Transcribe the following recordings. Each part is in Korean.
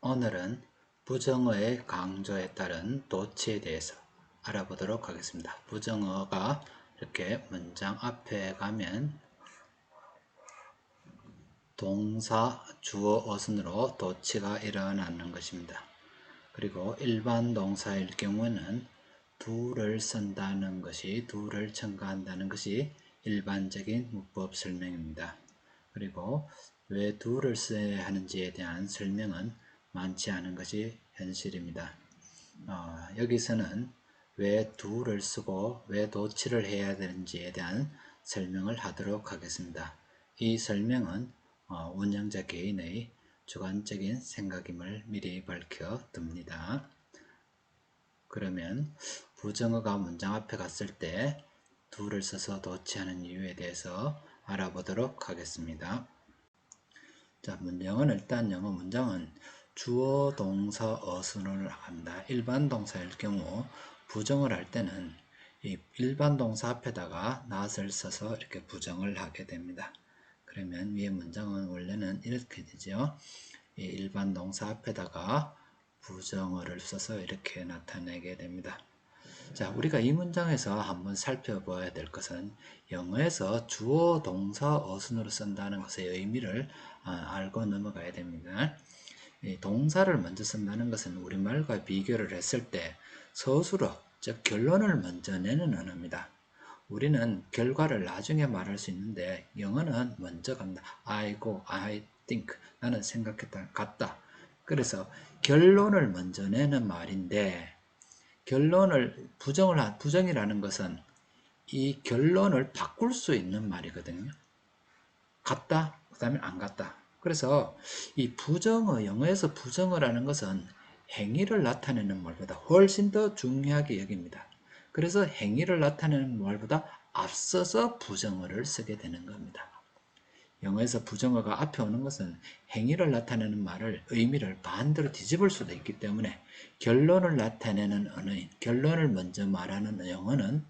오늘은 부정어의 강조에 따른 도치에 대해서 알아보도록 하겠습니다. 부정어가 이렇게 문장 앞에 가면 동사, 주어, 어순으로 도치가 일어나는 것입니다. 그리고 일반 동사일 경우는 do를 쓴다는 것이, do를 첨가한다는 것이 일반적인 문법 설명입니다. 그리고 왜 do를 써야 하는지에 대한 설명은 많지 않은 것이 현실입니다. 여기서는 왜 do를 쓰고 왜 도치를 해야 되는지에 대한 설명을 하도록 하겠습니다. 이 설명은 운영자 개인의 주관적인 생각임을 미리 밝혀 둡니다. 그러면 부정어가 문장 앞에 갔을 때 do를 써서 도치하는 이유에 대해서 알아보도록 하겠습니다. 자, 영어 문장은 주어, 동사, 어순을 합니다. 일반 동사일 경우 부정을 할 때는 이 일반 동사 앞에다가 not을 써서 이렇게 부정을 하게 됩니다. 그러면 위의 문장은 원래는 이렇게 되죠. 이 일반 동사 앞에다가 부정어를 써서 이렇게 나타내게 됩니다. 자, 우리가 이 문장에서 한번 살펴봐야 될 것은 영어에서 주어, 동사, 어순으로 쓴다는 것의 의미를 알고 넘어가야 됩니다. 이 동사를 먼저 쓴다는 것은 우리말과 비교를 했을 때 서술어, 즉 결론을 먼저 내는 언어입니다. 우리는 결과를 나중에 말할 수 있는데 영어는 먼저 간다. I go, I think. 나는 생각했다, 같다. 그래서 결론을 먼저 내는 말인데 부정이라는 것은 이 결론을 바꿀 수 있는 말이거든요. 같다, 그 다음에 안 같다. 그래서 이 부정어, 영어에서 부정어라는 것은 행위를 나타내는 말보다 훨씬 더 중요하게 여깁니다. 그래서 행위를 나타내는 말보다 앞서서 부정어를 쓰게 되는 겁니다. 영어에서 부정어가 앞에 오는 것은 행위를 나타내는 말을 의미를 반대로 뒤집을 수도 있기 때문에 결론을 나타내는 언어인, 결론을 먼저 말하는 영어는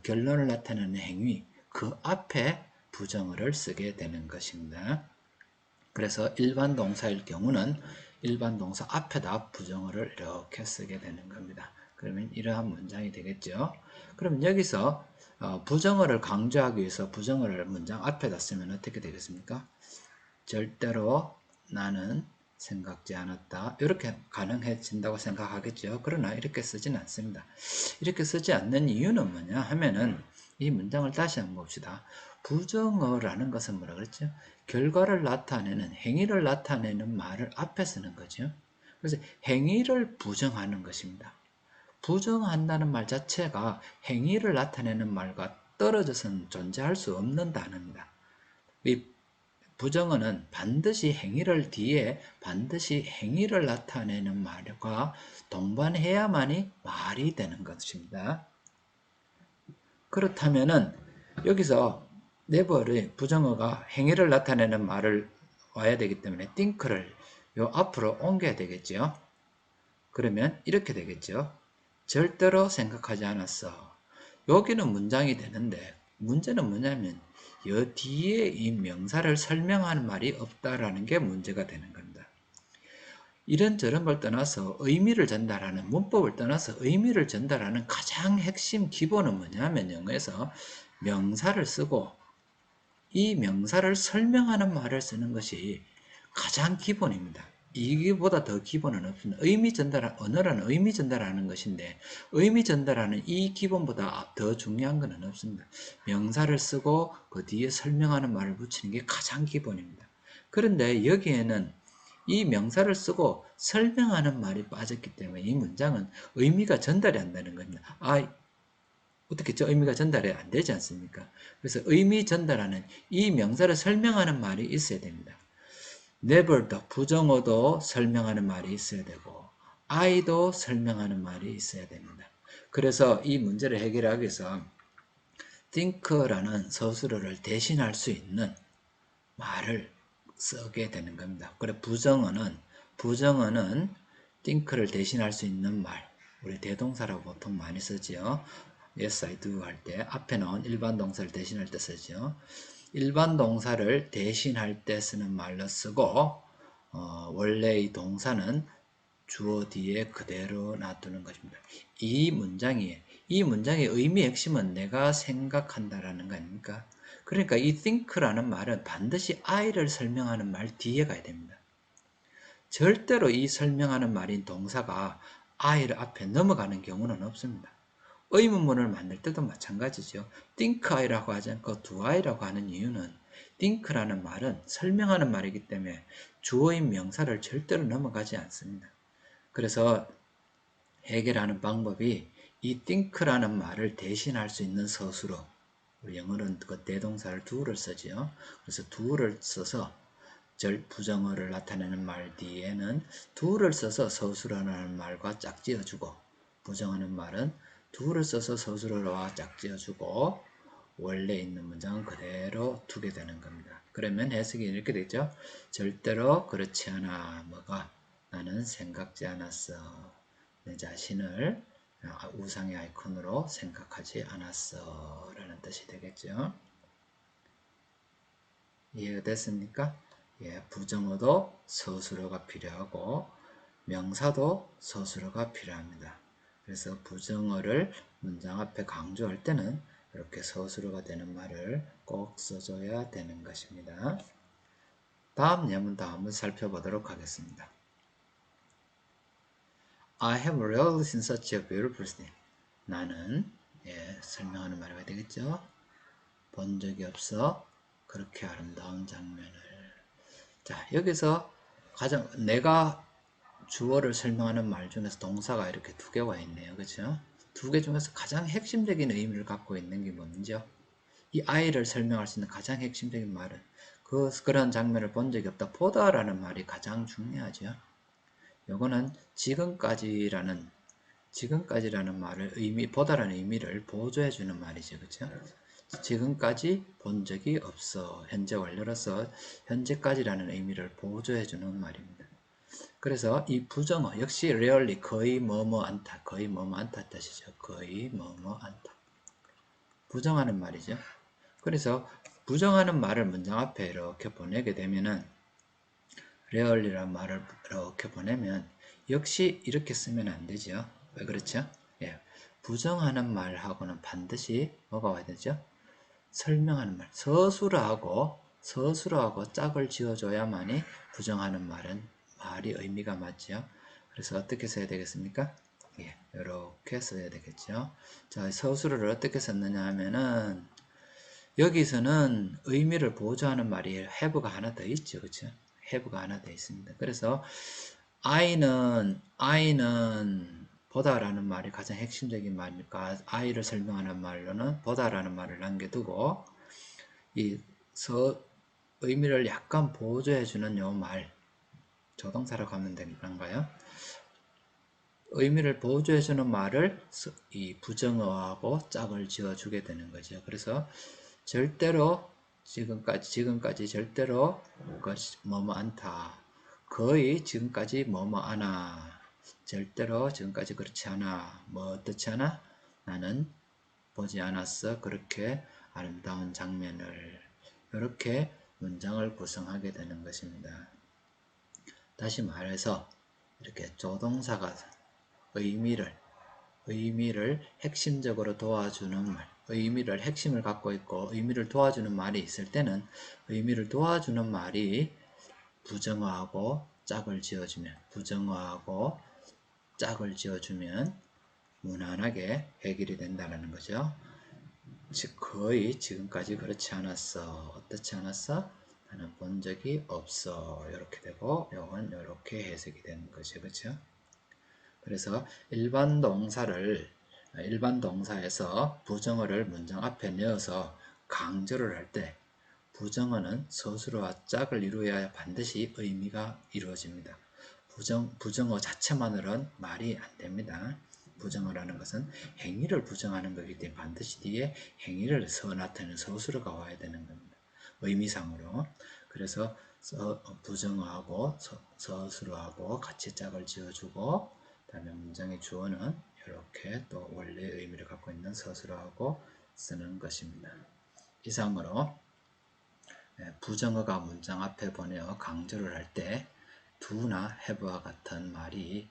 결론을 나타내는 행위, 그 앞에 부정어를 쓰게 되는 것입니다. 그래서 일반 동사일 경우는 일반 동사 앞에다 부정어를 이렇게 쓰게 되는 겁니다. 그러면 이러한 문장이 되겠죠. 그럼 여기서 부정어를 강조하기 위해서 부정어를 문장 앞에다 쓰면 어떻게 되겠습니까? 절대로 나는 생각지 않았다. 이렇게 가능해진다고 생각하겠죠. 그러나 이렇게 쓰지는 않습니다. 이렇게 쓰지 않는 이유는 뭐냐 하면은 이 문장을 다시 한번 봅시다. 부정어라는 것은 뭐라 그랬죠? 결과를 나타내는, 행위를 나타내는 말을 앞에 쓰는 거죠. 그래서 행위를 부정하는 것입니다. 부정한다는 말 자체가 행위를 나타내는 말과 떨어져서는 존재할 수 없는 단어입니다. 이 부정어는 반드시 행위를 뒤에 반드시 행위를 나타내는 말과 동반해야만이 말이 되는 것입니다. 그렇다면은 여기서 never의 부정어가 행위를 나타내는 말을 와야 되기 때문에 think를 요 앞으로 옮겨야 되겠죠. 그러면 이렇게 되겠죠. 절대로 생각하지 않았어. 여기는 문장이 되는데 문제는 뭐냐면 여 뒤에 이 명사를 설명하는 말이 없다라는 게 문제가 되는 겁니다. 이런저런 걸 떠나서 의미를 전달하는, 문법을 떠나서 의미를 전달하는 가장 핵심 기본은 뭐냐면 영어에서 명사를 쓰고 이 명사를 설명하는 말을 쓰는 것이 가장 기본입니다. 이기보다 더 기본은 없습니다. 언어라는 의미 전달하는 것인데 의미 전달하는 이 기본보다 더 중요한 것은 없습니다. 명사를 쓰고 그 뒤에 설명하는 말을 붙이는 게 가장 기본입니다. 그런데 여기에는 이 명사를 쓰고 설명하는 말이 빠졌기 때문에 이 문장은 의미가 전달이 안 되는 겁니다. 어떻게 저 의미가 전달이 안 되지 않습니까? 그래서 의미 전달하는 이 명사를 설명하는 말이 있어야 됩니다. never도 부정어도 설명하는 말이 있어야 되고 I도 설명하는 말이 있어야 됩니다. 그래서 이 문제를 해결하기 위해서 think라는 서술어를 대신할 수 있는 말을 쓰게 되는 겁니다. 그래 부정어는 think를 대신할 수 있는 말, 우리 대동사라고 보통 많이 쓰지요. yes, I do 할 때 앞에 나온 일반 동사를 대신할 때 쓰죠. 일반 동사를 대신할 때 쓰는 말로 쓰고 원래의 동사는 주어 뒤에 그대로 놔두는 것입니다. 이 문장의 의미 핵심은 내가 생각한다라는 거 아닙니까? 그러니까 이 think라는 말은 반드시 I를 설명하는 말 뒤에 가야 됩니다. 절대로 이 설명하는 말인 동사가 I를 앞에 넘어가는 경우는 없습니다. 의문문을 만들 때도 마찬가지죠. think I라고 하지 않고 do I라고 하는 이유는 think라는 말은 설명하는 말이기 때문에 주어인 명사를 절대로 넘어가지 않습니다. 그래서 해결하는 방법이 이 think라는 말을 대신할 수 있는 서술어, 우리 영어는 그 대동사를 do를 쓰죠. 그래서 do를 써서 부정어를 나타내는 말 뒤에는 do를 써서 서술어라는 말과 짝지어주고, 부정하는 말은 do를 써서 서술어와 짝지어주고 원래 있는 문장은 그대로 두게 되는 겁니다. 그러면 해석이 이렇게 되죠. 절대로 그렇지 않아. 뭐가? 나는 생각지 않았어. 내 자신을 우상의 아이콘으로 생각하지 않았어 라는 뜻이 되겠죠. 이해가 됐습니까? 예, 부정어도 서술어가 필요하고 명사도 서술어가 필요합니다. 그래서 부정어를 문장 앞에 강조할 때는 이렇게 서술어가 되는 말을 꼭 써줘야 되는 것입니다. 다음 예문도 한번 살펴보도록 하겠습니다. I have rarely seen such a beautiful thing. 나는 설명하는 말이 되겠죠. 본 적이 없어 그렇게 아름다운 장면을. 자, 여기서 가장 내가 주어를 설명하는 말 중에서 동사가 이렇게 두 개가 있네요. 그렇죠? 두 개 중에서 가장 핵심적인 의미를 갖고 있는 게 뭔지요? 이 아이를 설명할 수 있는 가장 핵심적인 말은 그런 장면을 본 적이 없다. 보다라는 말이 가장 중요하죠. 요거는 지금까지라는 말을 보다라는 의미를 보조해 주는 말이죠. 그렇죠? 지금까지 본 적이 없어. 현재 완료로서 현재까지라는 의미를 보조해 주는 말입니다. 그래서 이 부정어 역시 rarely 거의 뭐뭐 않다. 거의 뭐뭐 않다 뜻이죠. 거의 뭐뭐 않다. 부정하는 말이죠. 그래서 부정하는 말을 문장 앞에 이렇게 보내게 되면은 rarely라는 말을 이렇게 보내면 역시 이렇게 쓰면 안 되죠. 왜 그렇죠? 예. 부정하는 말하고는 반드시 뭐가 와야 되죠? 설명하는 말. 서술어하고 짝을 지어줘야만이 부정하는 말이 의미가 맞죠. 그래서 어떻게 써야 되겠습니까? 예, 이렇게 써야 되겠죠. 자, 서술어를 어떻게 썼느냐 하면은 여기서는 의미를 보조하는 말이 have가 하나 더 있죠. 그렇죠? have가 하나 더 있습니다. 그래서 I는 보다라는 말이 가장 핵심적인 말이니까 I를 설명하는 말로는 보다라는 말을 남겨두고 이 의미를 약간 보조해주는 요 말, 조동사라고 하면 되는가요? 의미를 보조해주는 말을 이 부정어하고 짝을 지어주게 되는 거죠. 그래서 절대로 지금까지 절대로 뭐뭐 않다. 거의 지금까지 뭐뭐 않아. 절대로 지금까지 그렇지 않아. 뭐 어떻지 않아? 나는 보지 않았어. 그렇게 아름다운 장면을. 이렇게 문장을 구성하게 되는 것입니다. 다시 말해서 이렇게 조동사가 의미를 핵심적으로 도와주는 말, 의미를 핵심을 갖고 있고 의미를 도와주는 말이 있을 때는 의미를 도와주는 말이 부정어하고 짝을 지어주면 무난하게 해결이 된다는 거죠. 즉 거의 지금까지 그렇지 않았어. 어떻지 않았어? 나는 본 적이 없어. 이렇게 되고 이건 이렇게 해석이 되는 거죠. 그렇죠? 그래서 일반 동사에서 부정어를 문장 앞에 넣어서 강조를 할 때 부정어는 서술어와 짝을 이루어야 반드시 의미가 이루어집니다. 부정어 자체만으로는 말이 안 됩니다. 부정어라는 것은 행위를 부정하는 거기 때문에 반드시 뒤에 행위를 나타내는 서술어가 와야 되는 겁니다. 의미상으로. 그래서 부정어하고 서술어하고 같이 짝을 지어주고 다음에 문장의 주어는 이렇게 또 원래의 의미를 갖고 있는 서술어하고 쓰는 것입니다. 이상으로 부정어가 문장 앞에 보내어 강조를 할 때 do나 have와 같은 말이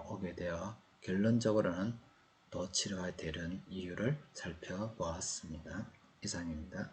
오게 되어 결론적으로는 do치가 되는 이유를 살펴보았습니다. 이상입니다.